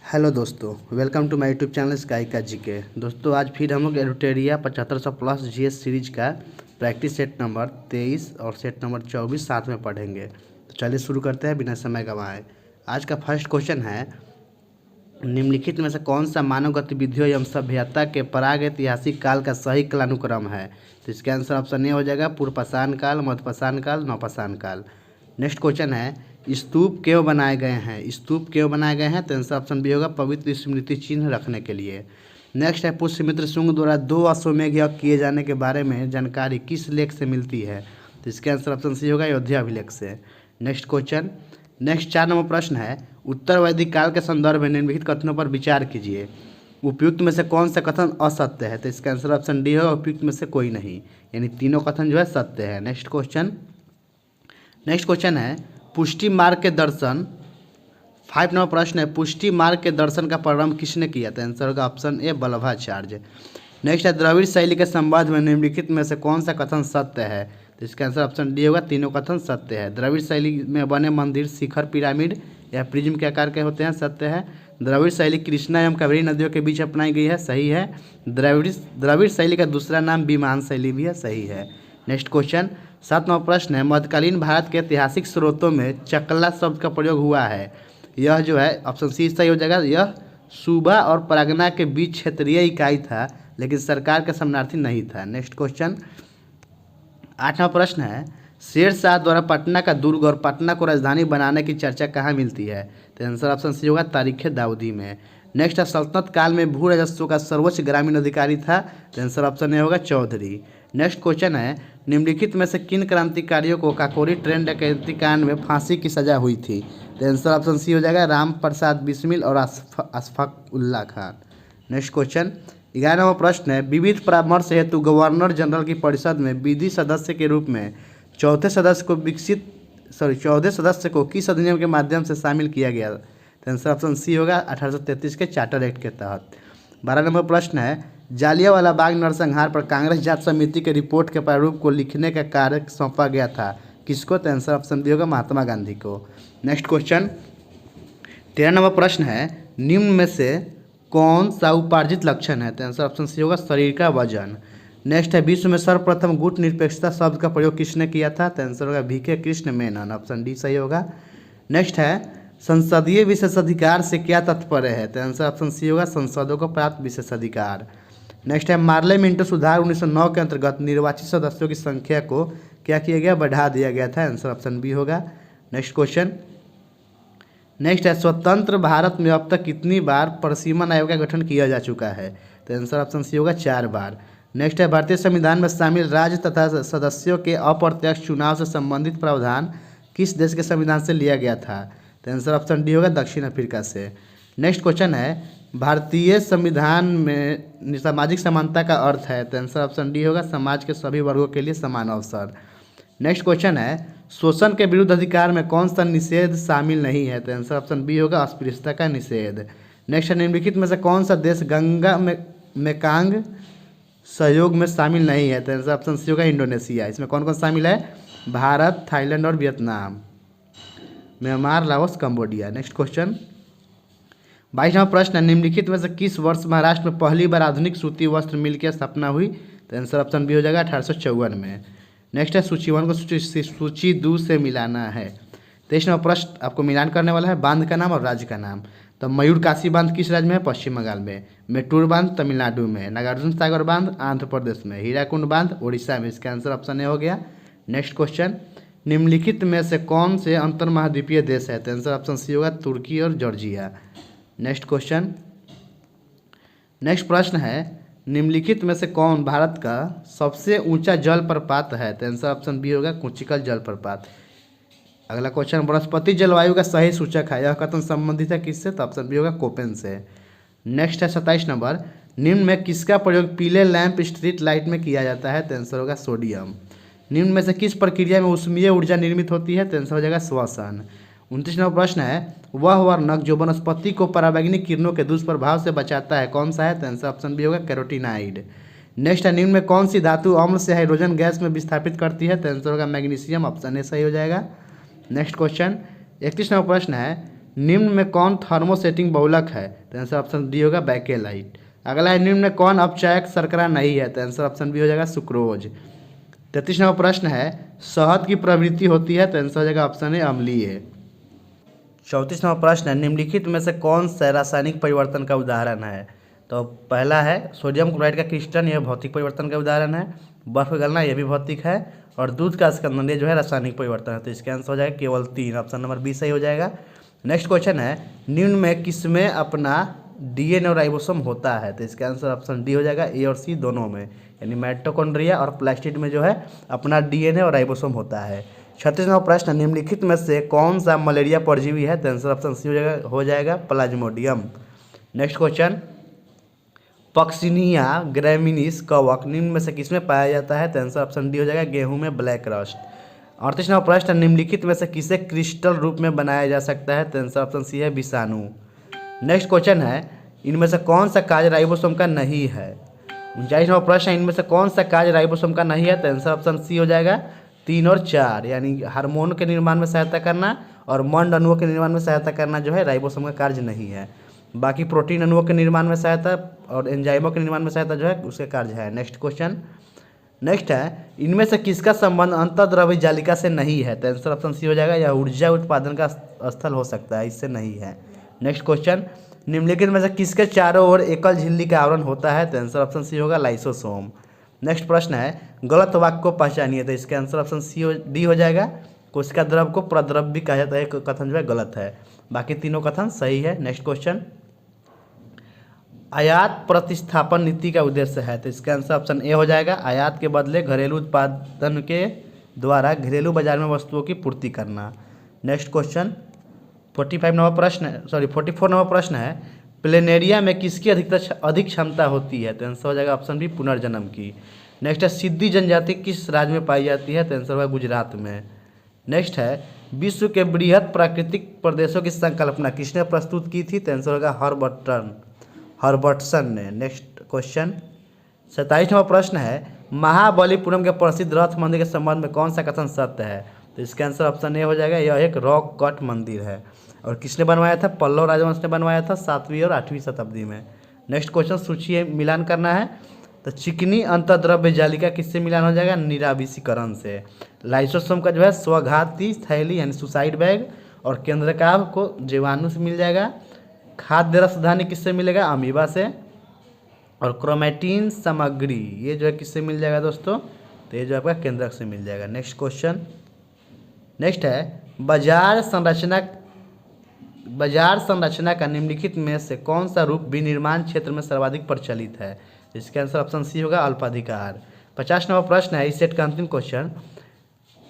Hello दोस्तों, welcome to my YouTube channel Sky का GK. दोस्तों आज फिर हम लोग एडुटेरिया 7500 प्लस जीएस सीरीज का प्रैक्टिस सेट नंबर 23 और सेट नंबर 24 साथ में पढ़ेंगे। तो चलिए शुरू करते हैं बिना समय गंवाए। आज का फर्स्ट क्वेश्चन है, निम्नलिखित में से कौन सा मानव गतिविधियों एवं सभ्यता के प्रागैतिहासिक काल का सही कालानुक्रम है। तो इसका आंसर ऑप्शन ए हो जाएगा पूर्वपाषाण काल, मध्यपाषाण काल, नवपाषाण काल। नेक्स्ट क्वेश्चन है, स्तूप क्यों बनाए गए हैं। स्तूप क्यों बनाए गए हैं, तो आंसर ऑप्शन बी होगा पवित्र स्मृति चिन्ह रखने के लिए। नेक्स्ट है, पुष्यमित्र शुंग द्वारा 2 अश्वमेध यज्ञ किए जाने के बारे में जानकारी किस लेख से मिलती है। तो इसका आंसर ऑप्शन सी होगा अयोध्या अभिलेख से। नेक्स्ट क्वेश्चन, नेक्स्ट 4 नंबर प्रश्न है, उत्तर वैदिक काल के संदर्भ में निम्नलिखित कथनों पर विचार कीजिए। उपयुक्त में से कौन सा कथन असत्य है। तो इसका आंसर ऑप्शन डी होगा उपयुक्त में से कोई नहीं, यानी तीनों कथन जो है सत्य है। नेक्स्ट क्वेश्चन है, पुष्टि मार्ग के दर्शन 5 नंबर प्रश्न है, पुष्टि मार्ग के दर्शन का प्रारंभ किसने किया था। आंसर होगा ऑप्शन ए वल्लभाचार्य। नेक्स्ट है, द्रविड़ शैली के संबंध में निम्नलिखित में से कौन सा कथन सत्य है। तो इसका आंसर ऑप्शन डी होगा तीनों कथन सत्य है। द्रविड़ शैली में बने मंदिर शिखर पिरामिड या प्रिज्म के आकार के होते हैं, सत्य है। द्रविड़ शैली कृष्णा एवं कावेरी नदियों के बीच अपनाई गई है, सही है। द्रविड़ शैली का दूसरा नाम विमान शैली भी है, सही है। नेक्स्ट क्वेश्चन 7 नंबर प्रश्न है, मध्यकालीन भारत के ऐतिहासिक स्रोतों में चकला शब्द का प्रयोग हुआ है। यह जो है ऑप्शन सी सही हो जाएगा, यह सूबा और परगना के बीच क्षेत्रीय इकाई था, लेकिन सरकार का शरणार्थी नहीं था। नेक्स्ट क्वेश्चन 8 नंबर प्रश्न है, शेर शाह द्वारा पटना का दुर्ग और पटना को राजधानी बनाने की चर्चा कहाँ मिलती है। तो आंसर ऑप्शन सी होगा तारीख दाऊदी में। नेक्स्ट है, सल्तनत काल में भू राजस्व का सर्वोच्च ग्रामीण अधिकारी था। तो आंसर ऑप्शन ए होगा चौधरी। नेक्स्ट क्वेश्चन है, निम्नलिखित में से किन क्रांतिकारियों को काकोरी ट्रेन डकैती कांड में फांसी की सजा हुई थी। तो आंसर ऑप्शन सी हो जाएगा राम प्रसाद बिस्मिल और Ashfaqulla Khan. Next question 11 नंबर प्रश्न है, विविध परामर्श हेतु गवर्नर जनरल की परिषद में विधि सदस्य के रूप में 14 सदस्य को किस अधिनियम के माध्यम से शामिल किया गया। तो आंसर ऑप्शन सी होगा 1833 के चार्टर एक्ट के तहत। 12 नंबर प्रश्न है, जालियांवाला बाग नरसंहार पर कांग्रेस जांच समिति के रिपोर्ट के प्रारूप को लिखने का कार्य सौंपा गया था, किसको। तो आंसर ऑप्शन बी होगा महात्मा गांधी को। नेक्स्ट क्वेश्चन 13 नंबर प्रश्न है, निम्न में से कौन सा उपार्जित लक्षण है। तो आंसर ऑप्शन सी होगा शरीर का वजन। नेक्स्ट है, विश्व में सर्वप्रथम गुट निरपेक्षता शब्द का प्रयोग किसने किया था। तो आंसर होगा VK. Krishna Menon, option D सही होगा। नेक्स्ट है, संसदीय विशेषाधिकार से क्या तात्पर्य है। तो आंसर ऑप्शन सी होगा संसदों को प्राप्त विशेषाधिकार। नेक्स्ट है, मार्ले मिंटो सुधार 1909 के अंतर्गत निर्वाचित सदस्यों की संख्या को क्या किया गया, बढ़ा दिया गया था। आंसर ऑप्शन बी होगा। नेक्स्ट क्वेश्चन नेक्स्ट है, स्वतंत्र भारत में अब तक कितनी बार परिसीमन आयोग का गठन किया जा चुका है। तो आंसर ऑप्शन सी होगा 4 बार। नेक्स्ट है, भारतीय संविधान में शामिल राज्य तथा सदस्यों के अप्रत्यक्ष चुनाव से संबंधित प्रावधान किस देश के संविधान से लिया गया था। तो आंसर ऑप्शन डी होगा दक्षिण अफ्रीका से। नेक्स्ट क्वेश्चन है, भारतीय संविधान में सामाजिक समानता का अर्थ है। तो आंसर ऑप्शन डी होगा समाज के सभी वर्गों के लिए समान अवसर। नेक्स्ट क्वेश्चन है, शोषण के विरुद्ध अधिकार में कौन सा निषेध शामिल नहीं है। तो आंसर ऑप्शन बी होगा अस्पृश्यता का निषेध। नेक्स्ट है, निम्नलिखित में से कौन सा देश गंगा मेकांग सहयोग में शामिल नहीं है। तो आंसर ऑप्शन सी होगा इंडोनेशिया। इसमें कौन कौन शामिल है, भारत, थाईलैंड और Vietnam, Myanmar, Laos, Cambodia. Next question 22 number प्रश्न है, निम्नलिखित में से किस वर्ष महाराष्ट्र में पहली बार आधुनिक सूती वस्त्र मिल की स्थापना हुई। तो आंसर ऑप्शन बी हो जाएगा 1854 में। नेक्स्ट है, सूची 1 को सूची 2 से मिलाना है। 23 नंबर प्रश्न आपको मिलान करने वाला है बांध का नाम और राज्य का नाम। तो मयूरकाशी बांध किस राज्य में है, पश्चिम बंगाल में। मेट्टूर बांध तमिलनाडु में। नागार्जुन सागर बांध आंध्र प्रदेश में। हीराकुंड बांध उड़ीसा में। इसका आंसर ऑप्शन ए हो गया। नेक्स्ट क्वेश्चन, निम्नलिखित में से कौन से अंतर महाद्वीपीय देश है। तो आंसर ऑप्शन सी होगा तुर्की और जॉर्जिया। नेक्स्ट क्वेश्चन नेक्स्ट प्रश्न है, निम्नलिखित में से कौन भारत का सबसे ऊंचा जलप्रपात है। तो आंसर ऑप्शन बी होगा कुंचिकल जलप्रपात। अगला क्वेश्चन, बृहस्पति जलवायु का सही सूचक है, यह कथन संबंधित है किससे। तो ऑप्शन बी होगा कोपेन से। नेक्स्ट है 27 नंबर, निम्न में किसका प्रयोग पीले लैंप स्ट्रीट लाइट में किया जाता है। तो आंसर होगा सोडियम। निम्न में से किस प्रक्रिया में ऊष्मीय ऊर्जा निर्मित होती है। तो आंसर हो जाएगा श्वसन। 29 नंबर प्रश्न है, वह वर्णक जो वनस्पति को पराबैंगनी किरणों के दुष्प्रभाव से बचाता है कौन सा है। तो आंसर ऑप्शन बी होगा कैरोटीनाइड। नेक्स्ट है, निम्न में कौन सी धातु अम्ल से हाइड्रोजन गैस में विस्थापित करती है। तो आंसर होगा मैग्नीशियम, ऑप्शन ए सही हो जाएगा। नेक्स्ट क्वेश्चन 31 नंबर प्रश्न है, निम्न में कौन थर्मोसेटिंग बहुलक है? तो आंसर ऑप्शन डी होगा बैकेलाइट। अगला है निम्न में कौन अपचायक शर्करा नहीं है? तो आंसर ऑप्शन बी हो जाएगा सुक्रोज। 33 नंबर प्रश्न है शहद की प्रवृत्ति होती है? तो आंसर हो जाएगा ऑप्शन ए अम्लीय। 34 नंबर प्रश्न है निम्नलिखित में से कौन सा रासायनिक परिवर्तन का उदाहरण है? तो पहला है सोडियम क्लोराइड का क्रिस्टल, यह भौतिक परिवर्तन का उदाहरण है। बर्फ गलना यह भी भौतिक है। और दूध का स्कंदन ये जो है रासायनिक परिवर्तन है। तो इसका आंसर हो जाएगा केवल 3, ऑप्शन नंबर बी सही हो जाएगा। नेक्स्ट क्वेश्चन है निम्न में किसमें अपना डीएनए और राइबोसोम होता है? तो इसका आंसर ऑप्शन डी हो जाएगा, ए और सी दोनों में, यानी माइटोकॉन्ड्रिया और प्लास्टिड में जो है अपना डीएनए और राइबोसोम होता है। 36 नंबर प्रश्न निम्नलिखित में से कौन सा मलेरिया परजीवी है? तो आंसर ऑप्शन सी हो जाएगा प्लाज्मोडियम। नेक्स्ट क्वेश्चन पक्सिनिया ग्रैमिनीस कवक निम्न में से किसमें पाया जाता है? तो आंसर ऑप्शन डी हो जाएगा गेहूं में ब्लैक रस्ट। 38 नंबर प्रश्न निम्नलिखित में से किसे क्रिस्टल रूप में बनाया जा सकता है? तो आंसर ऑप्शन सी है विषाणु। नेक्स्ट क्वेश्चन है इनमें से कौन सा कार्य राइबोसोम का नहीं है? 39 नंबर प्रश्न है इनमें से कौन सा कार्य राइबोसोम का नहीं है? तो आंसर ऑप्शन सी हो जाएगा 3 और 4, यानी हार्मोन के निर्माण में सहायता करना और मंड अणुओं के निर्माण में सहायता करना जो है राइबोसोम का कार्य नहीं है। बाकी प्रोटीन अणुओं के निर्माण में सहायता और एंजाइमों के निर्माण में सहायता जो है उसके कार्य है। नेक्स्ट क्वेश्चन नेक्स्ट है इनमें से किसका संबंध अंतर्द्रव्य जालिका से नहीं है? तो आंसर ऑप्शन सी हो जाएगा यह ऊर्जा उत्पादन का स्थल हो सकता है, इससे नहीं है। नेक्स्ट क्वेश्चन निम्नलिखित में से किसके चारों ओर एकल झिल्ली का आवरण होता है? तो आंसर ऑप्शन सी होगा लाइसोसोम। नेक्स्ट प्रश्न है गलत वाक्य को पहचानिए। तो इसका आंसर ऑप्शन डी हो जाएगा कोशिका द्रव को प्रद्रव भी कहा जाता है, कथन जो है गलत है, बाकी तीनों कथन सही है। नेक्स्ट क्वेश्चन आयात प्रतिस्थापन नीति का उद्देश्य है? तो इसका आंसर ऑप्शन ए हो जाएगा आयात के बदले घरेलू उत्पादन के द्वारा घरेलू बाजार में वस्तुओं की पूर्ति करना। नेक्स्ट क्वेश्चन 44 नंबर प्रश्न है प्लेनेरिया में किसकी अधिक क्षमता होती है? तो आंसर हो जाएगा ऑप्शन बी पुनर्जन्म की। नेक्स्ट है सिद्धि जनजाति किस राज्य में पाई जाती है? तो आंसर होगा गुजरात में। नेक्स्ट है विश्व के बृहद प्राकृतिक प्रदेशों की संकल्पना किसने प्रस्तुत की थी? तो आंसर होगा हर्बर्टसन ने। नेक्स्ट क्वेश्चन 27 नंबर प्रश्न है महाबलीपुरम के प्रसिद्ध रथ मंदिर के संबंध में कौन सा कथन सत्य है? तो इसका आंसर ऑप्शन ए हो जाएगा यह एक रॉक कट मंदिर है और किसने बनवाया था? पल्लव राजवंश ने बनवाया था 7वीं और 8वीं शताब्दी में। नेक्स्ट क्वेश्चन सूची मिलान करना है। तो चिकनी अंतर्द्रव्य जालिका किससे मिलान हो जाएगा? निराविषीकरण से। लाइसोसोम का जो है स्वघाती थैली यानी सुसाइड बैग और केंद्रकाभ को जीवाणु से मिल जाएगा। खाद्य रसधानी किससे मिलेगा? अमीबा से। और क्रोमेटिन सामग्री ये जो है किससे मिल जाएगा दोस्तों? तो ये जो आपका केंद्रक से मिल जाएगा। नेक्स्ट क्वेश्चन नेक्स्ट है बाजार संरचना का निम्नलिखित में से कौन सा रूप विनिर्माण क्षेत्र में सर्वाधिक प्रचलित है? इसका आंसर ऑप्शन सी होगा अल्पाधिकार। 50 नंबर प्रश्न है इस सेट का अंतिम क्वेश्चन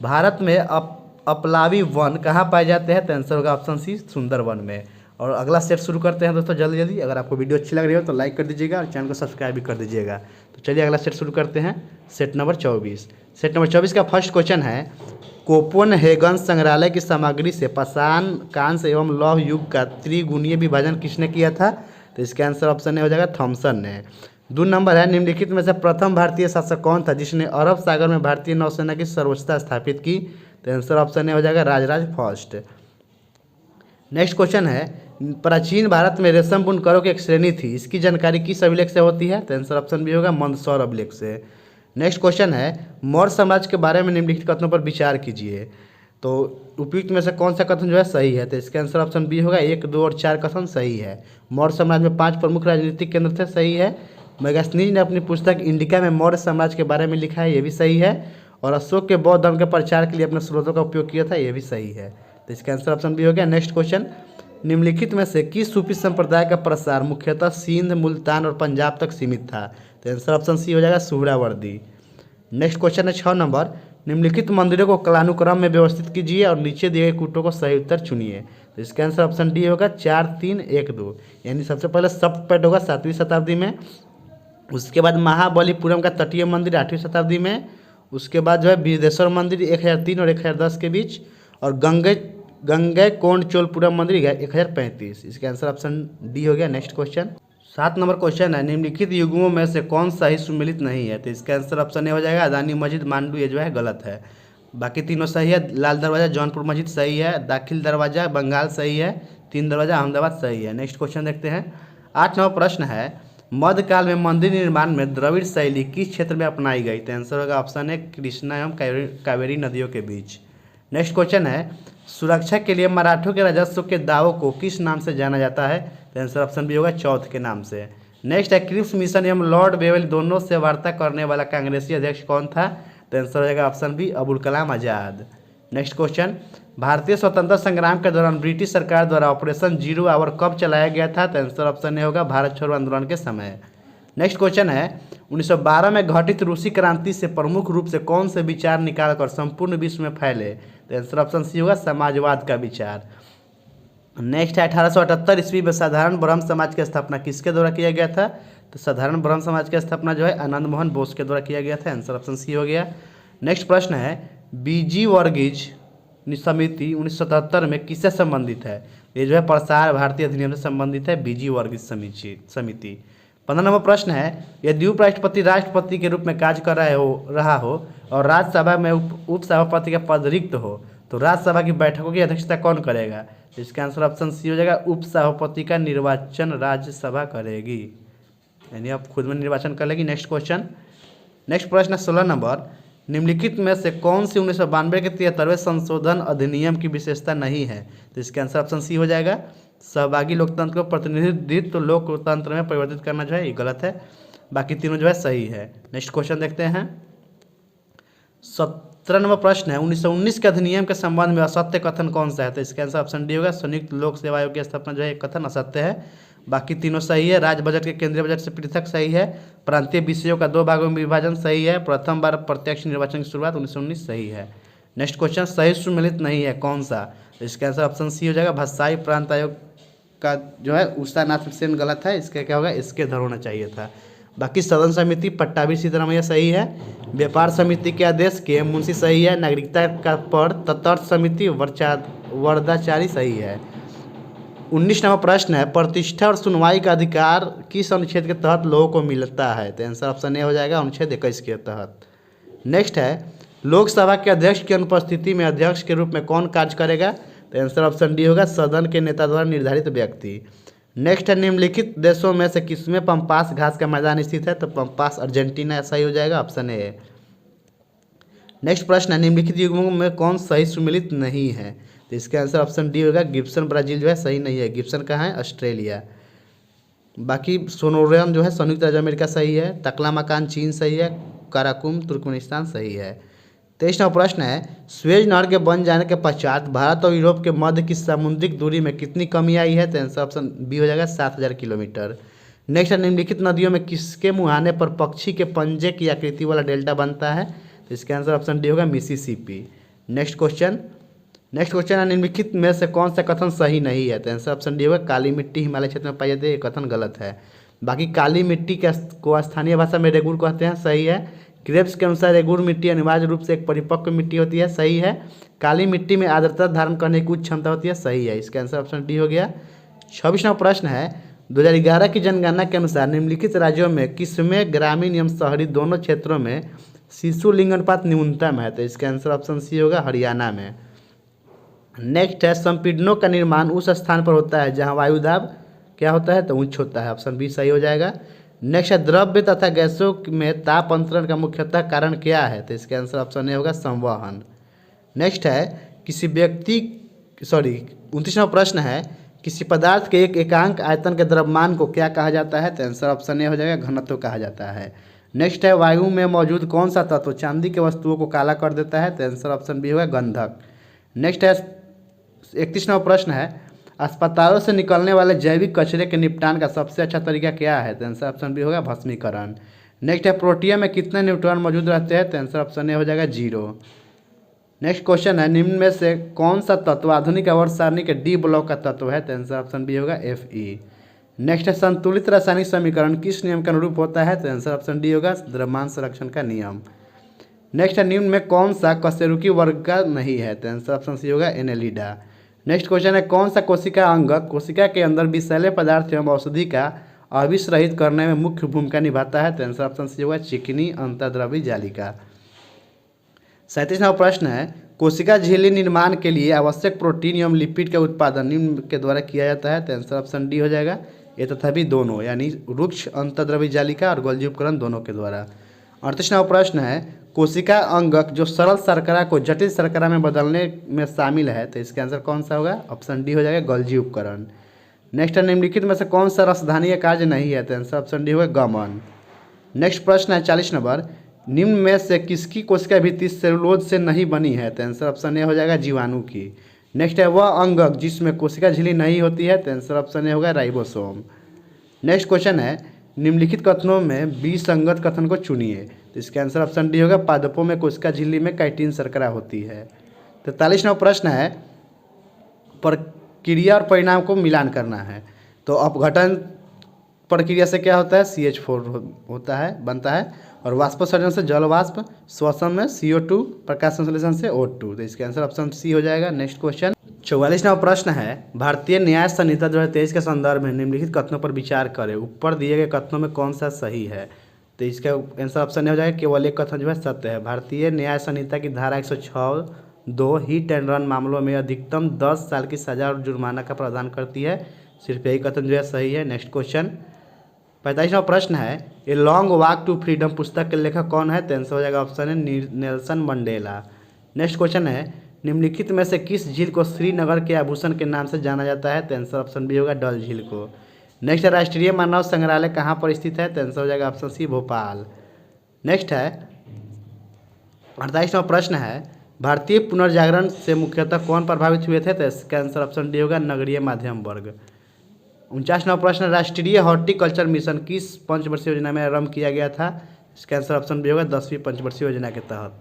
भारत में अपलावी वन कहाँ पाए जाते हैं? तो आंसर होगा ऑप्शन सी सुंदरवन में। और अगला सेट शुरू करते हैं दोस्तों जल्दी जल्दी। अगर आपको वीडियो अच्छी लग रही हो तो लाइक कर दीजिएगा और चैनल को सब्सक्राइब भी कर दीजिएगा। तो चलिए अगला सेट शुरू करते हैं। Set number 24। सेट नंबर 24 का फर्स्ट क्वेश्चन है कोपेनहेगन संग्रहालय की सामग्री से पाषाण कांस्य एवं लौह युग का त्रिगुणीय विभाजन किसने किया था? तो इसका आंसर ऑप्शन ए हो जाएगा थॉमसन ने। 2 नंबर है निम्नलिखित में से प्रथम भारतीय शासक कौन था जिसने अरब सागर में भारतीय नौसेना की सर्वोच्चता स्थापित की? तो आंसर ऑप्शन ए हो जाएगा राजराज फर्स्ट। नेक्स्ट क्वेश्चन है प्राचीन भारत में रेशम बुनकरों की एक श्रेणी थी, इसकी जानकारी किस अभिलेख से होती है? तो आंसर ऑप्शन बी होगा मंदसौर अभिलेख से। नेक्स्ट क्वेश्चन है मौर्य साम्राज्य के बारे में निम्नलिखित कथनों पर विचार कीजिए। तो उपयुक्त में से कौन सा कथन जो है सही है? तो इसका आंसर ऑप्शन बी होगा 1, 2 और 4 कथन सही है। मौर्य साम्राज्य में 5 प्रमुख राजनीतिक केंद्र थे, सही है। मैगस्नीज ने अपनी पुस्तक इंडिका में मौर्य साम्राज्य के बारे में लिखा है, ये भी सही है। और अशोक के बौद्ध धर्म के प्रचार के लिए अपने स्रोतों का उपयोग किया था, ये भी सही है। तो इसका आंसर ऑप्शन बी हो गया। नेक्स्ट क्वेश्चन निम्नलिखित में से किस सूफी संप्रदाय का प्रसार मुख्यतः सिंध, मुल्तान और पंजाब तक सीमित था? तो आंसर ऑप्शन सी हो जाएगा सुहरावर्दी। नेक्स्ट क्वेश्चन है 6 नंबर निम्नलिखित मंदिरों को कालानुक्रम में व्यवस्थित कीजिए और नीचे दिए गए कूटों को सही उत्तर चुनिए। तो इसका आंसर ऑप्शन डी होगा 4, 3, 1, 2, यानी सबसे पहले सप्तपैठ होगा 7वीं शताब्दी में। उसके बाद महाबलीपुरम का तटीय मंदिर 8वीं शताब्दी में। उसके बाद जो है बिरदेश्वर मंदिर 1003 और 1010 के बीच। और गंगैकोंडचोलपुरम मंदिर 1035। इसका आंसर ऑप्शन डी हो गया। नेक्स्ट क्वेश्चन 7 नंबर क्वेश्चन है निम्नलिखित युगों में से कौन सा ही सुमेलित नहीं है? तो इसका आंसर ऑप्शन ए हो जाएगा अदानी मस्जिद मांडू, ये जो है गलत है। बाकी तीनों सही है। लाल दरवाज़ा जौनपुर मस्जिद सही है। दाखिल दरवाज़ा बंगाल सही है। तीन दरवाजा अहमदाबाद सही है। नेक्स्ट क्वेश्चन देखते हैं। 8 नंबर प्रश्न है, मध्यकाल में मंदिर निर्माण में द्रविड़ शैली किस क्षेत्र में अपनाई गई? तो आंसर होगा ऑप्शन है कृष्णा एवं कावेरी नदियों के बीच। नेक्स्ट क्वेश्चन है, सुरक्षा के लिए मराठों के राजस्व के दावों को किस नाम से जाना जाता है? तो आंसर ऑप्शन बी होगा चौथ के नाम से। नेक्स्ट है, क्रिप्स मिशन एवं लॉर्ड वेवेल दोनों से वार्ता करने वाला कांग्रेसी अध्यक्ष कौन था? तो आंसर हो जाएगा option B Abul Kalam Azad. Next question, भारतीय स्वतंत्रता संग्राम के दौरान ब्रिटिश सरकार द्वारा ऑपरेशन जीरो आवर कब चलाया गया था? तो आंसर ऑप्शन ए होगा भारत छोड़ो आंदोलन के समय। नेक्स्ट क्वेश्चन है, 1912 में घटित रूसी क्रांति से प्रमुख रूप से कौन से विचार निकालकर संपूर्ण विश्व में फैले? तो आंसर ऑप्शन सी होगा समाजवाद का विचार। नेक्स्ट है, 1878 ईस्वी में साधारण ब्रह्म समाज की स्थापना किसके द्वारा किया गया था? तो साधारण ब्रह्म समाज की स्थापना जो है आनंद मोहन बोस के द्वारा किया गया था। आंसर ऑप्शन सी हो गया। नेक्स्ट प्रश्न है, बीजी वर्गीज समिति 1977 में किससे संबंधित है? ये जो है प्रसार भारती अधिनियम से संबंधित है बीजी वर्गीज समिति। 15 नंबर प्रश्न है, यदि उपराष्ट्रपति राष्ट्रपति के रूप में कार्य कर रहा हो और राज्यसभा में उपसभापति का पद रिक्त हो तो राज्यसभा की बैठकों की अध्यक्षता कौन करेगा? इसका आंसर ऑप्शन सी हो जाएगा उपसभापति का निर्वाचन राज्यसभा करेगी, यानी आप खुद में निर्वाचन कर लेगी। नेक्स्ट क्वेश्चन, नेक्स्ट प्रश्न 16 नंबर, निम्नलिखित में से कौन सी 1992 के 73वें संशोधन अधिनियम की विशेषता नहीं है? तो इसका आंसर ऑप्शन सी हो जाएगा सहभागी लोकतंत्र को प्रतिनिधित्व लोकतंत्र में परिवर्तित करना जो है ये गलत है, बाकी तीनों जो है सही है। नेक्स्ट क्वेश्चन देखते हैं। 17 नंबर प्रश्न है, 1919 के अधिनियम के संबंध में असत्य कथन कौन सा है? तो इसका आंसर ऑप्शन डी होगा संयुक्त लोक सेवा आयोग की स्थापना जो है कथन असत्य है, बाकी तीनों सही है। राज्य बजट के केंद्रीय बजट से पृथक सही है। प्रांतीय विषयों का 2 भागों में विभाजन सही है। प्रथम बार प्रत्यक्ष निर्वाचन की शुरुआत 1919 सही है। नेक्स्ट क्वेश्चन, सही सुमेलित नहीं है कौन सा? तो इसका आंसर ऑप्शन सी हो जाएगा भसाई प्रांत आयोग का जो है उषा नाथ सेन गलत है, इसका क्या होगा इसके धर होना चाहिए था। बाकी सदन समिति पट्टाभी सीतारामैया सही है। व्यापार समिति के आदेश के मुंशी सही है। नागरिकता का पर तटस्थ समिति वर्दाचारी सही है। 19 नंबर प्रश्न है, प्रतिष्ठा और सुनवाई का अधिकार किस अनुच्छेद के तहत लोगों को मिलता है? तो आंसर ऑप्शन ए हो जाएगा अनुच्छेद 21 के तहत। नेक्स्ट है, लोकसभा के अध्यक्ष की अनुपस्थिति में अध्यक्ष के रूप में कौन कार्य करेगा? तो आंसर ऑप्शन डी होगा सदन के नेता द्वारा निर्धारित व्यक्ति। नेक्स्ट है, निम्नलिखित देशों में से किसमें पंपास घास का मैदान स्थित है? तो पंपास अर्जेंटीना सही हो जाएगा, ऑप्शन ए। नेक्स्ट प्रश्न है, निम्नलिखित युग्मों में कौन सही सुमेलित नहीं है? तो इसका आंसर ऑप्शन डी होगा गिब्सन ब्राजील जो है सही नहीं है। गिब्सन कहाँ है? ऑस्ट्रेलिया। बाकी सोनोरियम जो है संयुक्त राज्य अमेरिका सही है। तकलामकान चीन सही है। काराकुम तुर्कमेनिस्तान सही है। 23 नंबर प्रश्न है, स्वेज नहर के बन जाने के पश्चात भारत और यूरोप के मध्य की समुद्रिक दूरी में कितनी कमी आई है? तो आंसर ऑप्शन बी हो जाएगा 7000 किलोमीटर। नेक्स्ट है, निम्नलिखित नदियों में किसके मुहाने पर पक्षी के पंजे की आकृति वाला डेल्टा बनता है? तो इसका आंसर ऑप्शन डी होगा मिसिसिपी। नेक्स्ट क्वेश्चन है, निम्नलिखित में से कौन सा कथन सही नहीं है? तो आंसर ऑप्शन डी होगा काली मिट्टी हिमालय क्षेत्र में पाई जाती है, ये कथन गलत है। बाकी काली मिट्टी को स्थानीय भाषा में रेगुर कहते हैं, सही है। क्रेब्स के अनुसार रेगुर मिट्टी अनिवार्य रूप से एक परिपक्व मिट्टी होती है, सही है। काली मिट्टी में आर्द्रता धारण करने की उच्च क्षमता होती है, सही है। इसका आंसर ऑप्शन डी हो गया। 26वां प्रश्न है, 2011 की जनगणना के अनुसार निम्नलिखित राज्यों में किसमें ग्रामीण एवं शहरी दोनों क्षेत्रों में शिशु लिंग अनुपात न्यूनतम है? तो इसका आंसर ऑप्शन सी होगा हरियाणा में। नेक्स्ट है, संपीड़नों का निर्माण उस स्थान पर होता है जहां वायुदाब क्या होता है? तो उच्च होता है, ऑप्शन बी सही हो जाएगा। नेक्स्ट है, द्रव्य तथा गैसों में ताप अंतरण का मुख्यतः कारण क्या है? तो इसका आंसर ऑप्शन ए होगा संवहन। नेक्स्ट है, 29वां प्रश्न है, किसी पदार्थ के एक एकांक आयतन के द्रव्यमान को क्या कहा जाता है? तो आंसर ऑप्शन ए हो जाएगा घनत्व कहा जाता है। नेक्स्ट है, वायु में मौजूद कौन सा तत्व चांदी के वस्तुओं को काला कर देता है? तो आंसर ऑप्शन बी होगा गंधक। नेक्स्ट है, 31वां प्रश्न है, अस्पतालों से निकलने वाले जैविक कचरे के निपटान का सबसे अच्छा तरीका क्या है? तो आंसर ऑप्शन बी होगा भस्मीकरण। नेक्स्ट है, प्रोटियम में कितने न्यूट्रॉन मौजूद रहते हैं? तो आंसर ऑप्शन ए हो जाएगा 0। नेक्स्ट क्वेश्चन है, निम्न में से कौन सा तत्व आधुनिक आवर्त सारणी के डी ब्लॉक का तत्व है? तो आंसर ऑप्शन बी होगा Fe। नेक्स्ट है, संतुलित रासायनिक समीकरण किस नियम के अनुरूप होता है? तो आंसर ऑप्शन डी होगा द्रव्यमान संरक्षण का नियम। नेक्स्ट है, निम्न में कौन सा कशेरुकी वर्ग का नहीं है? तो आंसर ऑप्शन सी होगा एनेलिडा। नेक्स्ट क्वेश्चन है, कौन सा कोशिका अंग कोशिका के अंदर विषैले पदार्थ एवं औषधि का अविष रहित करने में मुख्य भूमिका निभाता है? तो आंसर ऑप्शन सी होगा चिकनी अंतर्द्रव्यी जालिका। 37वां प्रश्न है, कोशिका झिल्ली निर्माण के लिए आवश्यक प्रोटीन एवं लिपिड का उत्पादन निम्न के द्वारा किया जाता है। तो आंसर ऑप्शन डी हो जाएगा। ये तथा भी दोनों यानी रुक्ष अंतर्द्रव्य जालिका और गोल्जी उपकरण दोनों के द्वारा। 38वां प्रश्न है कोशिका अंगक जो सरल शर्करा को जटिल शर्करा में बदलने में शामिल है। तो इसका आंसर कौन सा होगा? ऑप्शन डी हो जाएगा गोल्जी उपकरण। नेक्स्ट है निम्नलिखित में से कौन सा रसधानीय कार्य नहीं है? तो आंसर ऑप्शन डी होगा गमन। नेक्स्ट प्रश्न है 40 नंबर, निम्न में से किसकी कोशिका भित्ति सेलुलोज से नहीं बनी है? तो आंसर ऑप्शन ए हो जाएगा जीवाणु की। नेक्स्ट है वह अंगक जिसमें कोशिका झिल्ली नहीं होती है। तो आंसर ऑप्शन ए होगा राइबोसोम। नेक्स्ट क्वेश्चन है निम्नलिखित कथनों में विसंगत कथन को चुनिए। तो इसका आंसर ऑप्शन डी होगा पादपों में कोशिका झिल्ली में काइटिन शर्करा होती है। 43वां प्रश्न है प्रक्रिया और परिणाम को मिलान करना है। तो अपघटन प्रक्रिया से क्या होता है? CH4 होता है बनता है और वाष्पोत्सर्जन से जल वाष्प, श्वसन में CO2, प्रकाश संश्लेषण से O2। तो इसका आंसर ऑप्शन सी हो जाएगा। नेक्स्ट क्वेश्चन 44वां प्रश्न है भारतीय न्याय संहिता 2023 के संदर्भ में निम्नलिखित कथनों पर विचार करें। ऊपर दिए गए कथनों में कौन सा सही है? तो इसका आंसर ऑप्शन हो जाएगा केवल एक कथन जो है सत्य है। भारतीय न्याय संहिता की धारा 106(2) हिट एंड रन मामलों में अधिकतम 10 साल की सजा और जुर्माना का प्रावधान करती है। सिर्फ यही कथन जो है सही है। नेक्स्ट क्वेश्चन 45वां प्रश्न है a long walk to freedom पुस्तक के लेखक कौन है? तो आंसर हो जाएगा ऑप्शन है नेल्सन मंडेला। नेक्स्ट क्वेश्चन है निम्नलिखित में से किस झील को श्रीनगर के आभूषण के नाम से जाना जाता है? तो आंसर ऑप्शन बी होगा डल झील को। नेक्स्ट है राष्ट्रीय मानव संग्रहालय कहाँ पर स्थित है? तो आंसर हो जाएगा ऑप्शन सी भोपाल। नेक्स्ट है 48वां प्रश्न है भारतीय पुनर्जागरण से मुख्यतः कौन प्रभावित हुए थे? तो इसका आंसर ऑप्शन डी होगा नगरीय माध्यम वर्ग। 49वां प्रश्न राष्ट्रीय हॉर्टिकल्चर मिशन किस पंचवर्षीय योजना में आरंभ किया गया था? इसका आंसर ऑप्शन बी होगा 10वीं पंचवर्षीय योजना के तहत।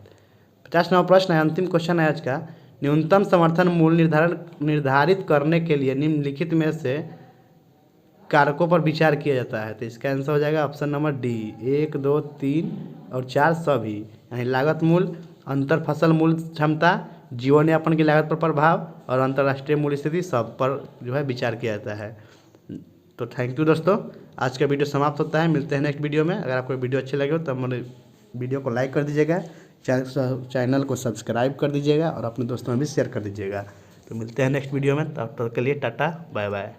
50वां प्रश्न है अंतिम क्वेश्चन है आज का न्यूनतम समर्थन मूल्य निर्धारित करने के लिए निम्नलिखित में से कारकों पर विचार किया जाता है। तो इसका आंसर हो जाएगा ऑप्शन नंबर डी 1, 2, 3 और 4 सभी यानी लागत मूल्य, अंतर फसल मूल्य क्षमता, जीवन यापन की लागत पर प्रभाव और अंतर्राष्ट्रीय मूल्य स्थिति सब पर जो है विचार किया जाता है। तो थैंक यू दोस्तों, आज का वीडियो समाप्त होता है। मिलते हैं नेक्स्ट वीडियो में। अगर आपको वीडियो अच्छे लगे हो तो हमारे वीडियो को लाइक कर दीजिएगा, चैनल को सब्सक्राइब कर दीजिएगा और अपने दोस्तों में भी शेयर कर दीजिएगा। तो मिलते हैं नेक्स्ट वीडियो में, तब तक के लिए टाटा बाय बाय।